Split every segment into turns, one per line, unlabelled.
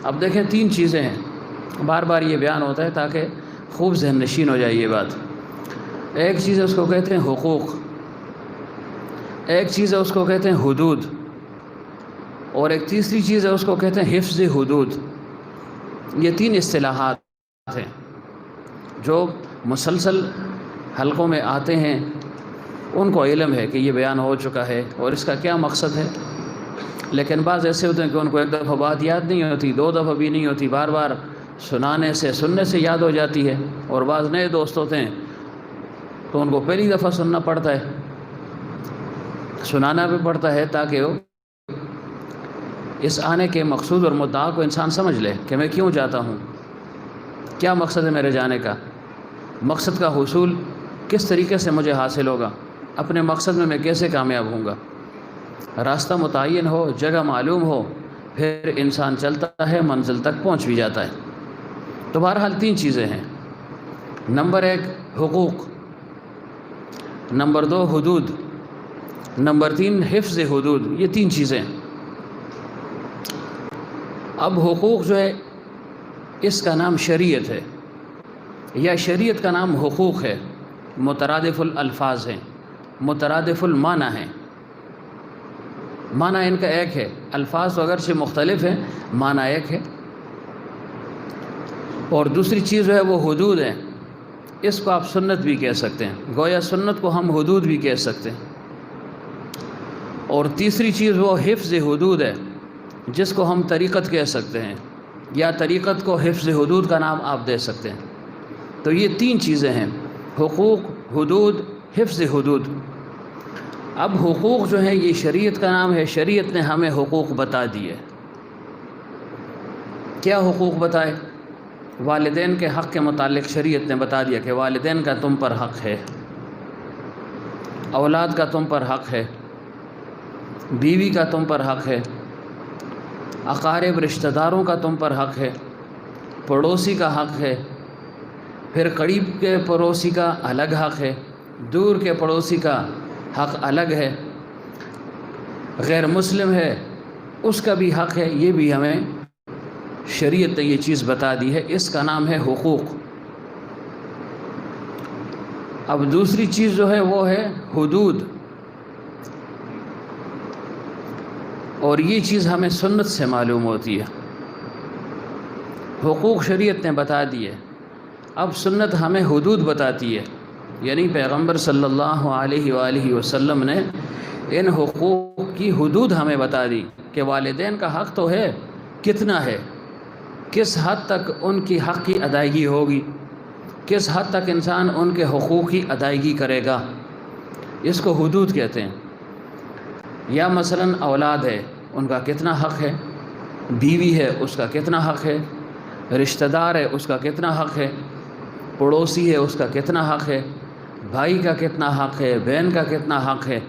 اب دیکھیں 3 چیزیں ہیں، بار بار یہ بیان ہوتا ہے تاکہ خوب ذہن نشین ہو جائے یہ بات۔ ایک چیز ہے اس کو کہتے ہیں حقوق، ایک چیز ہے اس کو کہتے ہیں حدود، اور ایک تیسری چیز ہے اس کو کہتے ہیں حفظ حدود۔ یہ 3 اصطلاحات ہیں جو مسلسل حلقوں میں آتے ہیں، ان کو علم ہے کہ یہ بیان ہو چکا ہے اور اس کا کیا مقصد ہے، لیکن بعض ایسے ہوتے ہیں کہ ان کو ایک دفعہ بات یاد نہیں ہوتی، 2 دفعہ بھی نہیں ہوتی، بار بار سننے سے یاد ہو جاتی ہے، اور بعض نئے دوست ہوتے ہیں تو ان کو پہلی دفعہ سننا پڑتا ہے، سنانا بھی پڑتا ہے تاکہ وہ اس آنے کے مقصود اور مدعا کو انسان سمجھ لے کہ میں کیوں جاتا ہوں، کیا مقصد ہے میرے جانے کا، مقصد کا حصول کس طریقے سے مجھے حاصل ہوگا، اپنے مقصد میں کیسے کامیاب ہوں گا۔ راستہ متعین ہو، جگہ معلوم ہو، پھر انسان چلتا ہے، منزل تک پہنچ بھی جاتا ہے۔ تو بہرحال 3 چیزیں ہیں، نمبر 1 حقوق، نمبر 2 حدود، نمبر 3 حفظ حدود، یہ 3 چیزیں۔ اب حقوق جو ہے اس کا نام شریعت ہے، یا شریعت کا نام حقوق ہے، مترادف الالفاظ ہیں، مترادف المعنی ہیں، معنی ان کا ایک ہے، الفاظ تو اگرچہ مختلف ہیں، معنی ایک ہے۔ اور دوسری چیز جو ہے وہ حدود ہے، اس کو آپ سنت بھی کہہ سکتے ہیں، گویا سنت کو ہم حدود بھی کہہ سکتے ہیں۔ اور تیسری چیز وہ حفظ حدود ہے، جس کو ہم طریقت کہہ سکتے ہیں، یا طریقت کو حفظ حدود کا نام آپ دے سکتے ہیں۔ تو یہ 3 چیزیں ہیں، حقوق، حدود، حفظ حدود۔ اب حقوق جو ہیں یہ شریعت کا نام ہے، شریعت نے ہمیں حقوق بتا دیے۔ کیا حقوق بتائے؟ والدین کے حق کے متعلق شریعت نے بتا دیا کہ والدین کا تم پر حق ہے، اولاد کا تم پر حق ہے، بیوی کا تم پر حق ہے، اقارب رشتہ داروں کا تم پر حق ہے، پڑوسی کا حق ہے، پھر قریب کے پڑوسی کا الگ حق ہے، دور کے پڑوسی کا حق الگ ہے، غیر مسلم ہے اس کا بھی حق ہے، یہ بھی ہمیں شریعت نے یہ چیز بتا دی ہے، اس کا نام ہے حقوق۔ اب دوسری چیز جو ہے وہ ہے حدود، اور یہ چیز ہمیں سنت سے معلوم ہوتی ہے۔ حقوق شریعت نے بتا دیے، اب سنت ہمیں حدود بتاتی ہے، یعنی پیغمبر صلی اللہ علیہ وآلہ وسلم نے ان حقوق کی حدود ہمیں بتا دی کہ والدین کا حق تو ہے، کتنا ہے، کس حد تک ان کی حق کی ادائیگی ہوگی، کس حد تک انسان ان کے حقوق کی ادائیگی کرے گا، اس کو حدود کہتے ہیں۔ یا مثلا اولاد ہے، ان کا کتنا حق ہے، بیوی ہے اس کا کتنا حق ہے، رشتہ دار ہے اس کا کتنا حق ہے، پڑوسی ہے اس کا کتنا حق ہے، بھائی کا کتنا حق ہے، بہن کا کتنا حق ہے،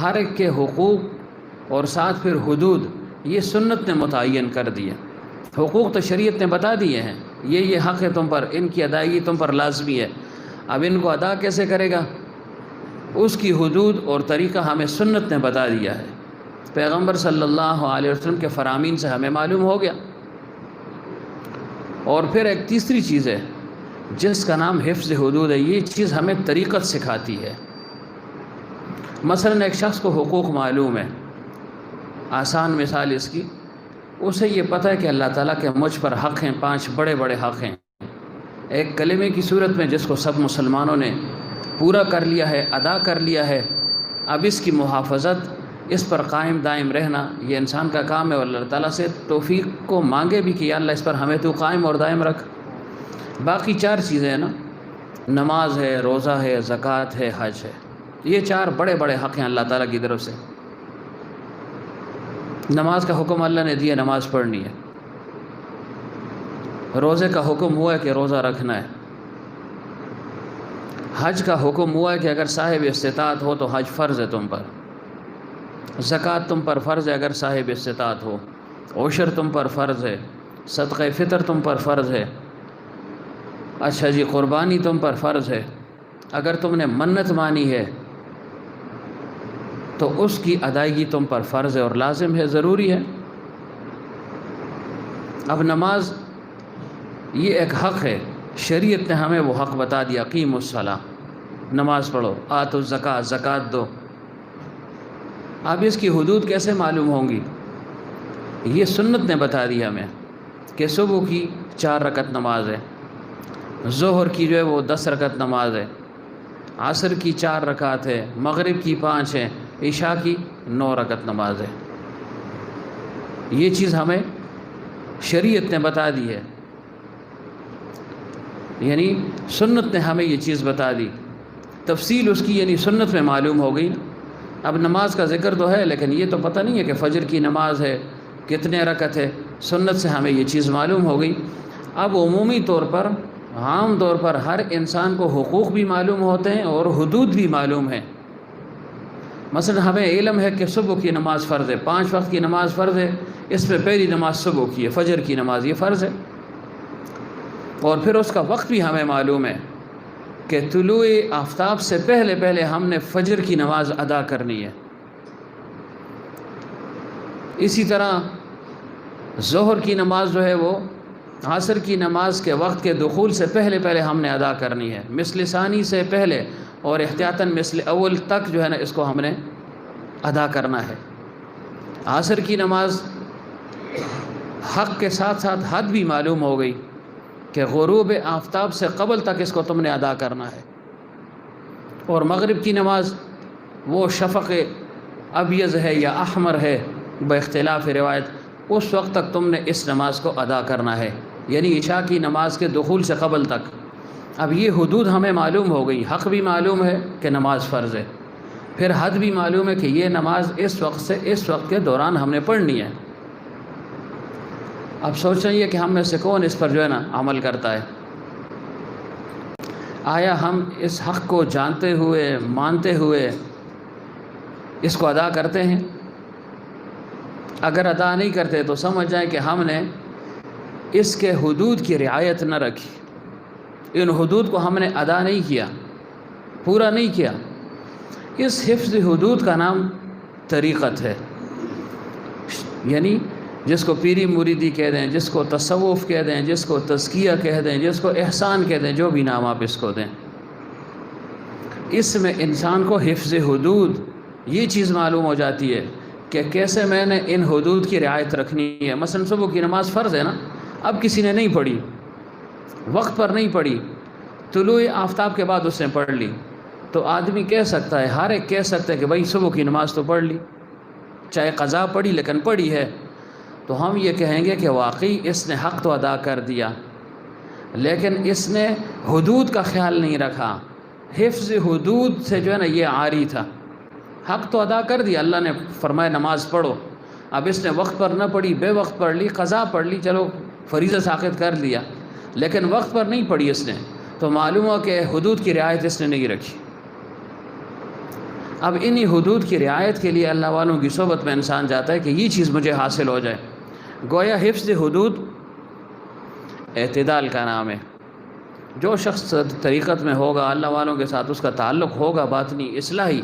ہر ایک کے حقوق اور ساتھ پھر حدود یہ سنت نے متعین کر دیے۔ حقوق تو شریعت نے بتا دیے ہیں، یہ حق ہے تم پر، ان کی ادائیگی تم پر لازمی ہے، اب ان کو ادا کیسے کرے گا، اس کی حدود اور طریقہ ہمیں سنت نے بتا دیا ہے، پیغمبر صلی اللہ علیہ وسلم کے فرامین سے ہمیں معلوم ہو گیا۔ اور پھر ایک تیسری چیز ہے جس کا نام حفظ حدود ہے، یہ چیز ہمیں طریقت سکھاتی ہے۔ مثلا ایک شخص کو حقوق معلوم ہے، آسان مثال اس کی، اسے یہ پتہ ہے کہ اللہ تعالیٰ کے مجھ پر حق ہیں، 5 بڑے بڑے حق ہیں، ایک کلمے کی صورت میں جس کو سب مسلمانوں نے پورا کر لیا ہے، ادا کر لیا ہے، اب اس کی محافظت، اس پر قائم دائم رہنا یہ انسان کا کام ہے، اور اللہ تعالیٰ سے توفیق کو مانگے بھی کہ یا اللہ اس پر ہمیں تو قائم اور دائم رکھ۔ باقی 4 چیزیں ہیں نا، نماز ہے، روزہ ہے، زکوٰۃ ہے، حج ہے، یہ 4 بڑے بڑے حق ہیں اللہ تعالیٰ کی طرف سے۔ نماز کا حکم اللہ نے دیا، نماز پڑھنی ہے، روزے کا حکم ہوا ہے کہ روزہ رکھنا ہے، حج کا حکم ہوا ہے کہ اگر صاحب استطاعت ہو تو حج فرض ہے تم پر، زکوٰۃ تم پر فرض ہے اگر صاحب استطاعت ہو، عشر تم پر فرض ہے، صدقہ فطر تم پر فرض ہے، اچھا جی قربانی تم پر فرض ہے، اگر تم نے منت مانی ہے تو اس کی ادائیگی تم پر فرض ہے اور لازم ہے، ضروری ہے۔ اب نماز یہ ایک حق ہے، شریعت نے ہمیں وہ حق بتا دیا، اقیموا الصلاۃ، نماز پڑھو، آتوا الزکاۃ، زکوٰۃ دو۔ اب اس کی حدود کیسے معلوم ہوں گی؟ یہ سنت نے بتا دیا ہمیں کہ صبح کی 4 رکعت نماز ہے، ظہر کی جو ہے وہ 10 رکعت نماز ہے، عصر کی 4 رکعت ہے، مغرب کی 5 ہے، عشاء کی 9 رکعت نماز ہے۔ یہ چیز ہمیں شریعت نے بتا دی ہے، یعنی سنت نے ہمیں یہ چیز بتا دی، تفصیل اس کی یعنی سنت میں معلوم ہو گئی۔ اب نماز کا ذکر تو ہے لیکن یہ تو پتہ نہیں ہے کہ فجر کی نماز ہے کتنے رکعت ہے، سنت سے ہمیں یہ چیز معلوم ہو گئی۔ اب عمومی طور پر، عام طور پر ہر انسان کو حقوق بھی معلوم ہوتے ہیں اور حدود بھی معلوم ہیں۔ مثلا ہمیں علم ہے کہ صبح کی نماز فرض ہے، 5 وقت کی نماز فرض ہے، اس میں پہلی نماز صبح کی ہے، فجر کی نماز یہ فرض ہے، اور پھر اس کا وقت بھی ہمیں معلوم ہے کہ طلوع آفتاب سے پہلے پہلے ہم نے فجر کی نماز ادا کرنی ہے۔ اسی طرح ظہر کی نماز جو ہے وہ عصر کی نماز کے وقت کے دخول سے پہلے پہلے ہم نے ادا کرنی ہے، مثل ثانی سے پہلے، اور احتیاطاً مثل اول تک جو ہے نا اس کو ہم نے ادا کرنا ہے۔ عصر کی نماز حق کے ساتھ ساتھ حد بھی معلوم ہو گئی کہ غروب آفتاب سے قبل تک اس کو تم نے ادا کرنا ہے، اور مغرب کی نماز وہ شفق ابیض ہے یا احمر ہے باختلاف روایت، اس وقت تک تم نے اس نماز کو ادا کرنا ہے، یعنی عشاء کی نماز کے دخول سے قبل تک۔ اب یہ حدود ہمیں معلوم ہو گئی، حق بھی معلوم ہے کہ نماز فرض ہے، پھر حد بھی معلوم ہے کہ یہ نماز اس وقت سے اس وقت کے دوران ہم نے پڑھنی ہے۔ اب سوچ رہی ہے کہ ہم میں سے کون اس پر جو ہے نا عمل کرتا ہے؟ آیا ہم اس حق کو جانتے ہوئے مانتے ہوئے اس کو ادا کرتے ہیں؟ اگر ادا نہیں کرتے تو سمجھ جائیں کہ ہم نے اس کے حدود کی رعایت نہ رکھی، ان حدود کو ہم نے ادا نہیں کیا، پورا نہیں کیا۔ اس حفظ حدود کا نام طریقت ہے، یعنی جس کو پیری مریدی کہہ دیں، جس کو تصوف کہہ دیں، جس کو تزکیہ کہہ دیں، جس کو احسان کہہ دیں، جو بھی نام آپ اس کو دیں، اس میں انسان کو حفظ حدود یہ چیز معلوم ہو جاتی ہے کہ کیسے میں نے ان حدود کی رعایت رکھنی ہے۔ مثلا صبح کی نماز فرض ہے نا، اب کسی نے نہیں پڑھی، وقت پر نہیں پڑھی، طلوع آفتاب کے بعد اس نے پڑھ لی، تو آدمی کہہ سکتا ہے، ہر ایک کہہ سکتا ہے کہ بھائی صبح کی نماز تو پڑھ لی، چاہے قضا پڑھی لیکن پڑھی ہے، تو ہم یہ کہیں گے کہ واقعی اس نے حق تو ادا کر دیا، لیکن اس نے حدود کا خیال نہیں رکھا، حفظ حدود سے جو ہے نا یہ عاری تھا۔ حق تو ادا کر دیا، اللہ نے فرمایا نماز پڑھو، اب اس نے وقت پر نہ پڑھی، بے وقت پڑھ لی، قضا پڑھ لی، چلو فریضہ ساقط کر لیا، لیکن وقت پر نہیں پڑھی اس نے، تو معلوم ہو کہ حدود کی رعایت اس نے نہیں رکھی۔ اب انہی حدود کی رعایت کے لیے اللہ والوں کی صحبت میں انسان جاتا ہے کہ یہ چیز مجھے حاصل ہو جائے۔ گویا حفظ حدود اعتدال کا نام ہے۔ جو شخص طریقت میں ہوگا، اللہ والوں کے ساتھ اس کا تعلق ہوگا باطنی اصلاحی،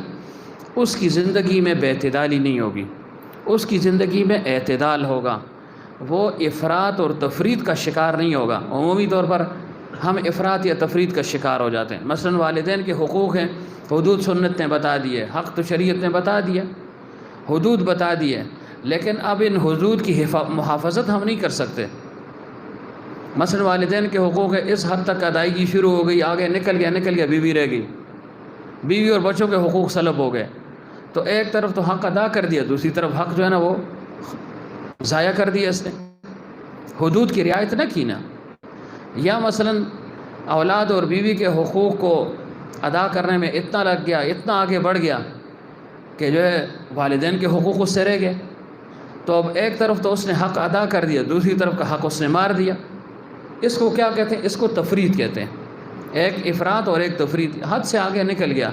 اس کی زندگی میں بے اعتدالی نہیں ہوگی، اس کی زندگی میں اعتدال ہوگا، وہ افراط اور تفرید کا شکار نہیں ہوگا۔ عمومی طور پر ہم افراط یا تفرید کا شکار ہو جاتے ہیں۔ مثلا والدین کے حقوق ہیں، حدود سنت نے بتا دیے، حق تو شریعت نے بتا دیا، حدود بتا دیے، لیکن اب ان حدود کی محافظت ہم نہیں کر سکتے۔ مثلا والدین کے حقوق ہے، اس حد تک ادائیگی شروع ہو گئی، آگے نکل گیا، بیوی رہ گئی، بیوی اور بچوں کے حقوق سلب ہو گئے، تو ایک طرف تو حق ادا کر دیا، دوسری طرف حق جو ہے نا وہ ضائع کر دیا اس نے، حدود کی رعایت نہ کی نا۔ یا مثلا اولاد اور بیوی کے حقوق کو ادا کرنے میں اتنا لگ گیا، اتنا آگے بڑھ گیا کہ جو ہے والدین کے حقوق اس سے رہ گئے، تو اب ایک طرف تو اس نے حق ادا کر دیا، دوسری طرف کا حق اس نے مار دیا۔ اس کو کیا کہتے ہیں؟ اس کو تفرید کہتے ہیں۔ ایک افراط اور ایک تفرید، حد سے آگے نکل گیا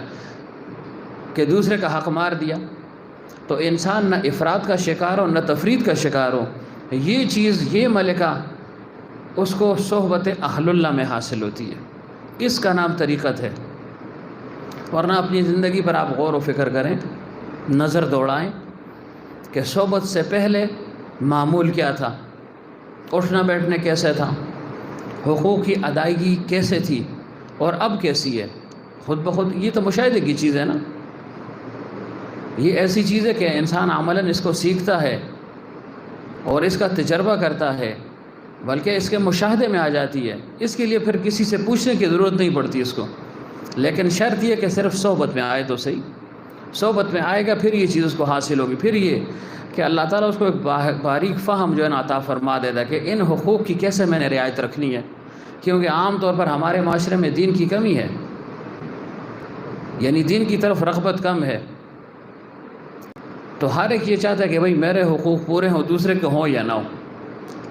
کہ دوسرے کا حق مار دیا۔ تو انسان نہ افراط کا شکار ہو نہ تفرید کا شکار ہو، یہ چیز، یہ ملکہ اس کو صحبت اہل اللہ میں حاصل ہوتی ہے، اس کا نام طریقت ہے۔ ورنہ اپنی زندگی پر آپ غور و فکر کریں، نظر دوڑائیں کہ صحبت سے پہلے معمول کیا تھا، اٹھنا بیٹھنے کیسے تھا، حقوق کی ادائیگی کیسے تھی اور اب کیسی ہے، خود بخود یہ تو مشاہدے کی چیز ہے نا. یہ ایسی چیز ہے کہ انسان عملاً اس کو سیکھتا ہے اور اس کا تجربہ کرتا ہے، بلکہ اس کے مشاہدے میں آ جاتی ہے. اس کے لیے پھر کسی سے پوچھنے کی ضرورت نہیں پڑتی اس کو. لیکن شرط یہ کہ صرف صحبت میں آئے تو صحیح. صحبت میں آئے گا پھر یہ چیز اس کو حاصل ہوگی. پھر یہ کہ اللہ تعالیٰ اس کو ایک باریک فہم جو ہے نا عطا فرما دیتا ہے کہ ان حقوق کی کیسے میں نے رعایت رکھنی ہے. کیونکہ عام طور پر ہمارے معاشرے میں دین کی کمی ہے، یعنی دین کی طرف رغبت کم ہے. تو ہر ایک یہ چاہتا ہے کہ بھئی میرے حقوق پورے ہوں، دوسرے کے ہوں یا نہ ہوں.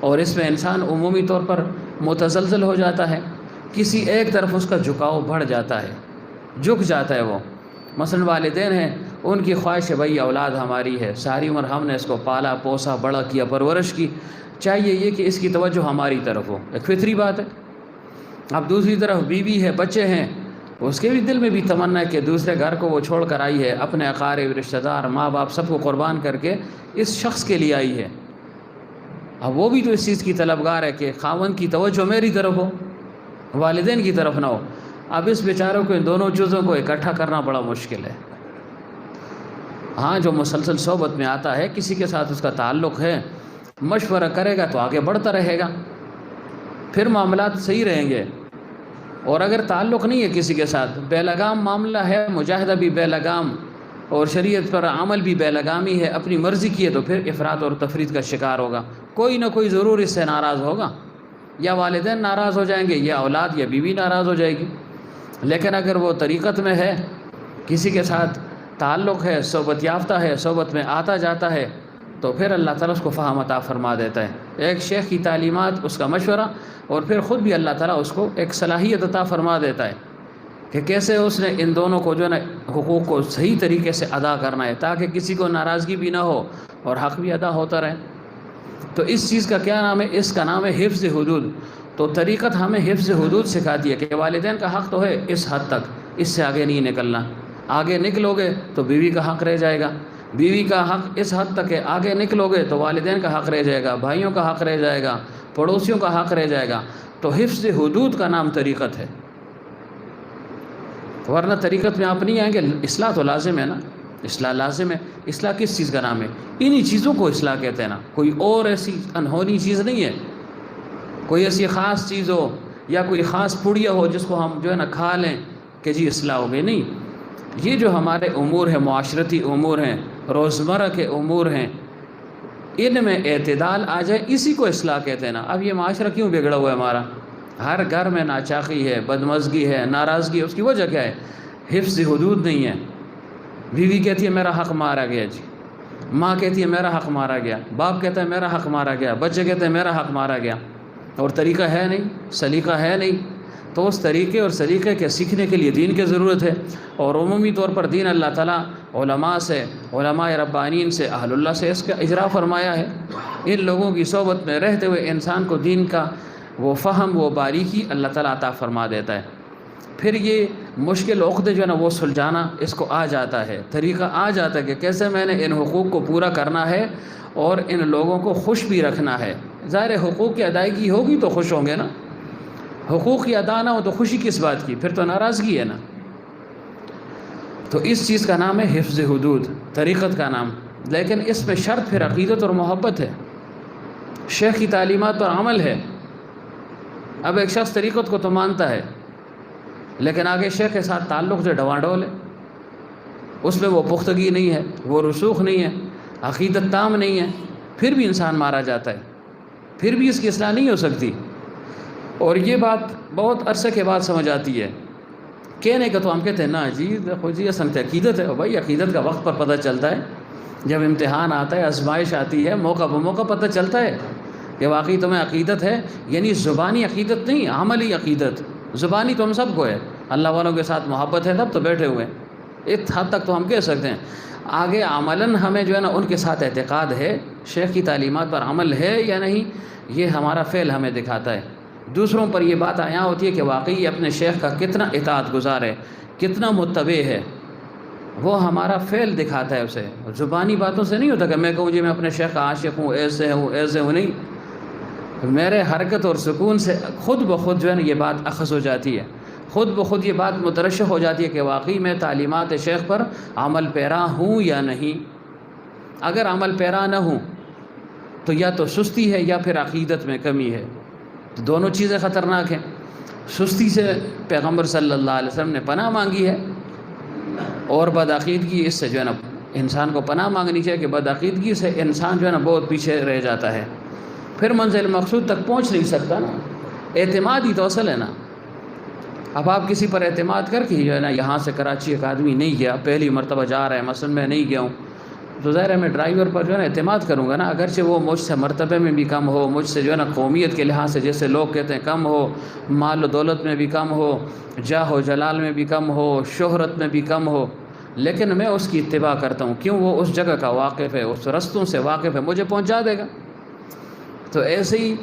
اور اس میں انسان عمومی طور پر متزلزل ہو جاتا ہے، کسی ایک طرف اس کا جھکاؤ بڑھ جاتا ہے، جھک جاتا ہے وہ. مثلا والدین ہیں، ان کی خواہش ہے بھئی اولاد ہماری ہے، ساری عمر ہم نے اس کو پالا پوسا بڑا کیا، پرورش کی، چاہیے یہ کہ اس کی توجہ ہماری طرف ہو. ایک فطری بات ہے. اب دوسری طرف بیوی ہے، بچے ہیں، اس کے بھی دل میں بھی تمنا ہے کہ دوسرے گھر کو وہ چھوڑ کر آئی ہے، اپنے اقارب رشتہ دار ماں باپ سب کو قربان کر کے اس شخص کے لیے آئی ہے. اب وہ بھی تو اس چیز کی طلبگار ہے کہ خاوند کی توجہ میری طرف ہو، والدین کی طرف نہ ہو. اب اس بیچاروں کو ان دونوں چیزوں کو اکٹھا کرنا بڑا مشکل ہے. ہاں جو مسلسل صحبت میں آتا ہے، کسی کے ساتھ اس کا تعلق ہے، مشورہ کرے گا تو آگے بڑھتا رہے گا، پھر معاملات صحیح رہیں گے. اور اگر تعلق نہیں ہے کسی کے ساتھ، بے لگام معاملہ ہے، مجاہدہ بھی بے لگام اور شریعت پر عمل بھی بے لگامی ہے، اپنی مرضی کی ہے، تو پھر افراط اور تفرید کا شکار ہوگا. کوئی نہ کوئی ضرور اس سے ناراض ہوگا، یا والدین ناراض ہو جائیں گے، یا اولاد یا بیوی ناراض ہو جائے گی. لیکن اگر وہ طریقت میں ہے، کسی کے ساتھ تعلق ہے، صحبت یافتہ ہے، صحبت میں آتا جاتا ہے، تو پھر اللہ تعالیٰ اس کو فہم عطا فرما دیتا ہے. ایک شیخ کی تعلیمات، اس کا مشورہ، اور پھر خود بھی اللہ تعالیٰ اس کو ایک صلاحیت عطا فرما دیتا ہے کہ کیسے اس نے ان دونوں کو جو ہے نا حقوق کو صحیح طریقے سے ادا کرنا ہے، تاکہ کسی کو ناراضگی بھی نہ ہو اور حق بھی ادا ہوتا رہے. تو اس چیز کا کیا نام ہے؟ اس کا نام ہے حفظ حدود. تو طریقت ہمیں حفظ حدود سکھاتی ہے کہ والدین کا حق تو ہے اس حد تک، اس سے آگے نہیں نکلنا. آگے نکلو گے تو بیوی کا حق رہ جائے گا، بیوی کا حق اس حد تک ہے، آگے نکلو گے تو والدین کا حق رہ جائے گا، بھائیوں کا حق رہ جائے گا، پڑوسیوں کا حق رہ جائے گا. تو حفظ حدود کا نام طریقت ہے. ورنہ طریقت میں آپ نہیں آئیں گے. اصلاح تو لازم ہے نا، اصلاح لازم ہے. اصلاح کس چیز کا نام ہے؟ انہی چیزوں کو اصلاح کہتے ہیں نا. کوئی اور ایسی انہونی چیز نہیں ہے، کوئی ایسی خاص چیز ہو یا کوئی خاص پڑیا ہو جس کو ہم جو ہے نا کھا لیں کہ جی اصلاح ہو گئی. نہیں، یہ جو ہمارے امور ہیں، معاشرتی امور ہیں، روزمرہ کے امور ہیں، ان میں اعتدال آ جائے، اسی کو اصلاح کہتے ہیں نا. اب یہ معاشرہ کیوں بگڑا ہوا ہے ہمارا؟ ہر گھر میں ناچاقی ہے، بدمزگی ہے، ناراضگی ہے. اس کی وجہ کیا ہے؟ حفظ حدود نہیں ہے. بیوی کہتی ہے میرا حق مارا گیا جی، ماں کہتی ہے میرا حق مارا گیا، باپ کہتا ہے میرا حق مارا گیا، بچے کہتے ہیں میرا حق مارا گیا. اور طریقہ ہے نہیں، سلیقہ ہے نہیں. تو اس طریقے اور سلیقے کے سیکھنے کے لیے دین کی ضرورت ہے. اور عمومی طور پر دین اللہ تعالیٰ علماء سے، علماء ربانین سے، اہل اللہ سے اس کا اجرا فرمایا ہے. ان لوگوں کی صحبت میں رہتے ہوئے انسان کو دین کا وہ فہم، وہ باریکی اللہ تعالیٰ عطا فرما دیتا ہے. پھر یہ مشکل عقدے جو ہے نا وہ سلجھانا اس کو آ جاتا ہے، طریقہ آ جاتا ہے کہ کیسے میں نے ان حقوق کو پورا کرنا ہے اور ان لوگوں کو خوش بھی رکھنا ہے. ظاہر حقوق کی ادائیگی ہوگی تو خوش ہوں گے نا، حقوق کی ادا نہ ہو تو خوشی کس بات کی؟ پھر تو ناراضگی ہے نا. تو اس چیز کا نام ہے حفظ حدود، طریقت کا نام. لیکن اس میں شرط پھر عقیدت اور محبت ہے، شیخ کی تعلیمات پر عمل ہے. اب ایک شخص طریقت کو تو مانتا ہے، لیکن آگے شیخ کے ساتھ تعلق جو ڈواڈول ہے، اس میں وہ پختگی نہیں ہے، وہ رسوخ نہیں ہے، عقیدت تام نہیں ہے، پھر بھی انسان مارا جاتا ہے، پھر بھی اس کی اصلاح نہیں ہو سکتی. اور یہ بات بہت عرصے کے بعد سمجھ آتی ہے. کہنے کا تو ہم کہتے ہیں نا جی دیکھو جی اصل عقیدت ہے. بھائی عقیدت کا وقت پر پتہ چلتا ہے، جب امتحان آتا ہے، آزمائش آتی ہے، موقع بہ موقع پتہ چلتا ہے کہ واقعی تمہیں عقیدت ہے. یعنی زبانی عقیدت نہیں، عملی عقیدت. زبانی تو ہم سب کو ہے، اللہ والوں کے ساتھ محبت ہے تب تو بیٹھے ہوئے ہیں، ایک حد تک تو ہم کہہ سکتے ہیں. آگے عملاً ہمیں جو ہے نا ان کے ساتھ اعتقاد ہے، شیخ کی تعلیمات پر عمل ہے یا نہیں، یہ ہمارا فعل ہمیں دکھاتا ہے. دوسروں پر یہ بات عیاں ہوتی ہے کہ واقعی اپنے شیخ کا کتنا اطاعت گزار ہے، کتنا متبع ہے، وہ ہمارا فعل دکھاتا ہے اسے. زبانی باتوں سے نہیں ہوتا کہ میں کہوں جی میں اپنے شیخ کا عاشق ہوں، ایسے ہوں ایسے ہوں. نہیں، میرے حرکت اور سکون سے خود بخود جو ہے نا یہ بات اخذ ہو جاتی ہے، خود بخود یہ بات مترشح ہو جاتی ہے کہ واقعی میں تعلیمات شیخ پر عمل پیرا ہوں یا نہیں۔ اگر عمل پیرا نہ ہوں تو یا تو سستی ہے یا پھر عقیدت میں کمی ہے، تو دونوں چیزیں خطرناک ہیں۔ سستی سے پیغمبر صلی اللہ علیہ وسلم نے پناہ مانگی ہے، اور بدعقیدگی اس سے جو ہے نا انسان کو پناہ مانگنی چاہیے کہ بدعقیدگی سے انسان جو ہے نا بہت پیچھے رہ جاتا ہے، پھر منزل مقصود تک پہنچ نہیں سکتا نا۔ اعتماد ہی تو اصل ہے نا۔ اب آپ کسی پر اعتماد کر کے جو ہے نا یہاں سے کراچی ایک آدمی نہیں گیا، پہلی مرتبہ جا رہا ہے، مثلا میں نہیں گیا ہوں، تو ظاہر ہے میں ڈرائیور پر جو ہے نا اعتماد کروں گا نا، اگرچہ وہ مجھ سے مرتبے میں بھی کم ہو، مجھ سے جو ہے نا قومیت کے لحاظ سے جیسے لوگ کہتے ہیں کم ہو، مال و دولت میں بھی کم ہو، جاہ و جلال میں بھی کم ہو، شہرت میں بھی کم ہو، لیکن میں اس کی اتباع کرتا ہوں، کیوں؟ وہ اس جگہ کا واقف ہے، اس رستوں سے واقف ہے، مجھے پہنچا دے گا۔ تو ایسے ہی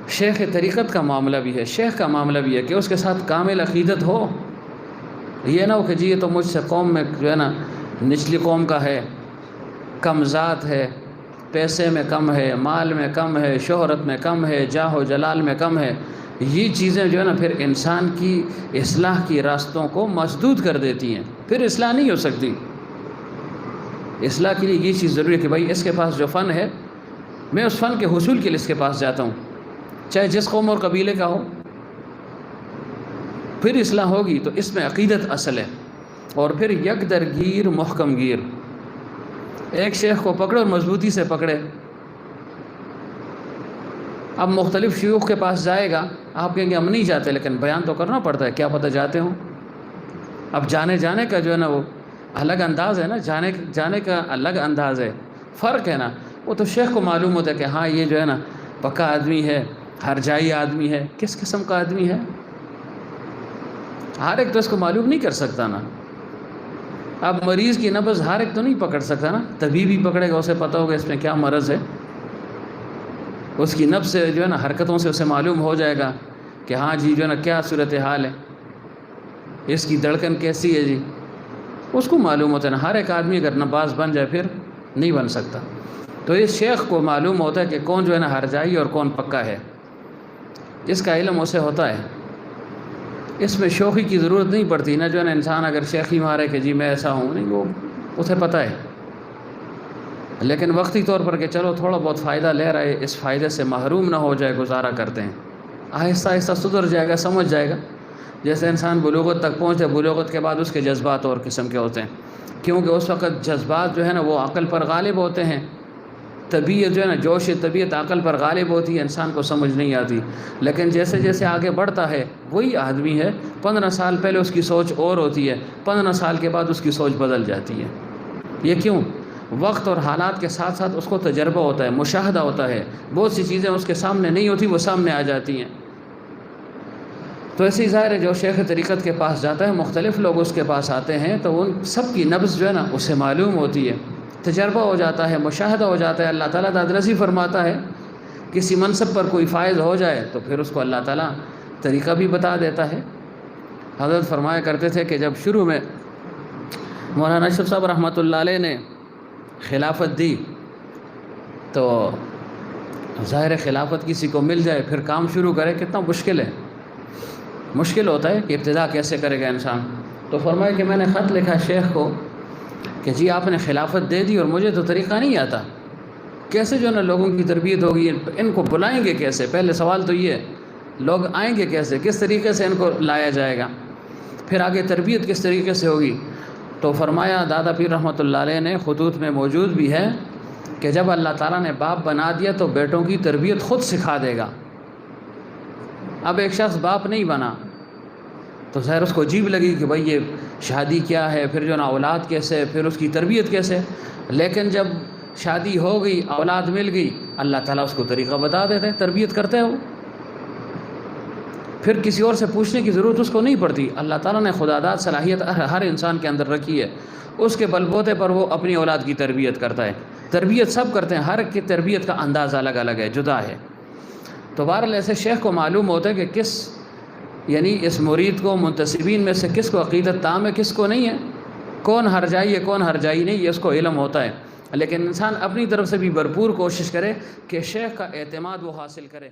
شیخ طریقت کا معاملہ بھی ہے، شیخ کا معاملہ بھی ہے کہ اس کے ساتھ کامل عقیدت ہو، یہ نہ ہو کہ جی یہ تو مجھ سے قوم میں جو ہے نا نچلی قوم کا ہے، کم ذات ہے، پیسے میں کم ہے، مال میں کم ہے، شہرت میں کم ہے، جاہ و جلال میں کم ہے، یہ چیزیں جو ہے نا پھر انسان کی اصلاح کی راستوں کو مسدود کر دیتی ہیں، پھر اصلاح نہیں ہو سکتی۔ اصلاح کے لیے یہ چیز ضروری ہے کہ بھائی اس کے پاس جو فن ہے، میں اس فن کے حصول کے لیے اس کے پاس جاتا ہوں، چاہے جس قوم اور قبیلے کا ہو، پھر اصلاح ہوگی۔ تو اس میں عقیدت اصل ہے، اور پھر یک درگیر محکم گیر، ایک شیخ کو پکڑے اور مضبوطی سے پکڑے۔ اب مختلف شیوخ کے پاس جائے گا، آپ کہیں گے ہم نہیں جاتے، لیکن بیان تو کرنا پڑتا ہے، کیا پتہ جاتے ہوں۔ اب جانے کا جو ہے نا وہ الگ انداز ہے نا، جانے کا الگ انداز ہے، فرق ہے نا۔ وہ تو شیخ کو معلوم ہوتا ہے کہ ہاں یہ جو ہے نا پکا آدمی ہے، ہر جائی آدمی ہے، کس قسم کا آدمی ہے، ہر ایک تو اس کو معلوم نہیں کر سکتا نا۔ اب مریض کی نبض ہر ایک تو نہیں پکڑ سکتا نا، طبیب ہی پکڑے گا، اسے پتہ ہوگا اس میں کیا مرض ہے، اس کی نبض سے جو ہے نا حرکتوں سے اسے معلوم ہو جائے گا کہ ہاں جی جو ہے نا کیا صورتحال ہے، اس کی دھڑکن کیسی ہے جی، اس کو معلوم ہوتا ہے نا۔ ہر ایک آدمی اگر نباز بن جائے پھر نہیں بن سکتا۔ تو اس شیخ کو معلوم ہوتا ہے کہ کون جو ہے نا ہر جائی اور کون پکا ہے، اس کا علم اسے ہوتا ہے۔ اس میں شوخی کی ضرورت نہیں پڑتی نا، جو ہے نا انسان اگر شیخی مارے کہ جی میں ایسا ہوں، نہیں، وہ اسے پتہ ہے، لیکن وقتی طور پر کہ چلو تھوڑا بہت فائدہ لے رہا ہے، اس فائدے سے محروم نہ ہو جائے، گزارا کرتے ہیں، آہستہ آہستہ سدھر جائے گا، سمجھ جائے گا۔ جیسے انسان بلوغت تک پہنچے، بلوغت کے بعد اس کے جذبات اور قسم کے ہوتے ہیں، کیونکہ اس وقت جذبات جو ہے نا وہ عقل پر غالب ہوتے ہیں، طبیعت جو ہے نا جوش طبیعت عقل پر غالب ہوتی ہے، انسان کو سمجھ نہیں آتی۔ لیکن جیسے جیسے آگے بڑھتا ہے، وہی آدمی ہے 15 سال پہلے اس کی سوچ اور ہوتی ہے، 15 سال کے بعد اس کی سوچ بدل جاتی ہے۔ یہ کیوں؟ وقت اور حالات کے ساتھ ساتھ اس کو تجربہ ہوتا ہے، مشاہدہ ہوتا ہے، بہت سی چیزیں اس کے سامنے نہیں ہوتی، وہ سامنے آ جاتی ہیں۔ تو ایسی ظاہر ہے جو شیخ طریقت کے پاس جاتا ہے، مختلف لوگ اس کے پاس آتے ہیں، تو ان سب کی نبض جو ہے نا اسے معلوم ہوتی ہے، تجربہ ہو جاتا ہے، مشاہدہ ہو جاتا ہے۔ اللہ تعالیٰ داد رسی فرماتا ہے، کسی منصب پر کوئی فائز ہو جائے تو پھر اس کو اللہ تعالیٰ طریقہ بھی بتا دیتا ہے۔ حضرت فرمایا کرتے تھے کہ جب شروع میں مولانا اشرف صاحب رحمۃ اللہ علیہ نے خلافت دی، تو ظاہر خلافت کسی کو مل جائے پھر کام شروع کرے کتنا مشکل ہے، مشکل ہوتا ہے کہ ابتدا کیسے کرے گا انسان۔ تو فرمایا کہ میں نے خط لکھا شیخ کو کہ جی آپ نے خلافت دے دی اور مجھے تو طریقہ نہیں آتا، کیسے جو ہے نا لوگوں کی تربیت ہوگی، ان کو بلائیں گے کیسے؟ پہلے سوال تو یہ ہے، لوگ آئیں گے کیسے، کس طریقے سے ان کو لایا جائے گا، پھر آگے تربیت کس طریقے سے ہوگی؟ تو فرمایا دادا پیر رحمۃ اللہ علیہ نے خطوط میں موجود بھی ہے کہ جب اللہ تعالیٰ نے باپ بنا دیا تو بیٹوں کی تربیت خود سکھا دے گا۔ اب ایک شخص باپ نہیں بنا تو ظاہر اس کو عجیب لگی کہ بھائی یہ شادی کیا ہے، پھر جو نا اولاد کیسے، پھر اس کی تربیت کیسے، لیکن جب شادی ہو گئی، اولاد مل گئی، اللہ تعالیٰ اس کو طریقہ بتا دیتے ہیں، تربیت کرتے ہو، پھر کسی اور سے پوچھنے کی ضرورت اس کو نہیں پڑتی۔ اللہ تعالیٰ نے خداداد صلاحیت ہر انسان کے اندر رکھی ہے، اس کے بل بوتے پر وہ اپنی اولاد کی تربیت کرتا ہے۔ تربیت سب کرتے ہیں، ہر کی تربیت کا انداز الگ الگ ہے، جدا ہے۔ تو بہرحال ایسے شیخ کو معلوم ہوتا ہے کہ کس، یعنی اس مرید کو، منتسبین میں سے کس کو عقیدت تام ہے، کس کو نہیں ہے، کون ہر جائی ہے، کون ہر جائی نہیں، یہ اس کو علم ہوتا ہے۔ لیکن انسان اپنی طرف سے بھی بھرپور کوشش کرے کہ شیخ کا اعتماد وہ حاصل کرے.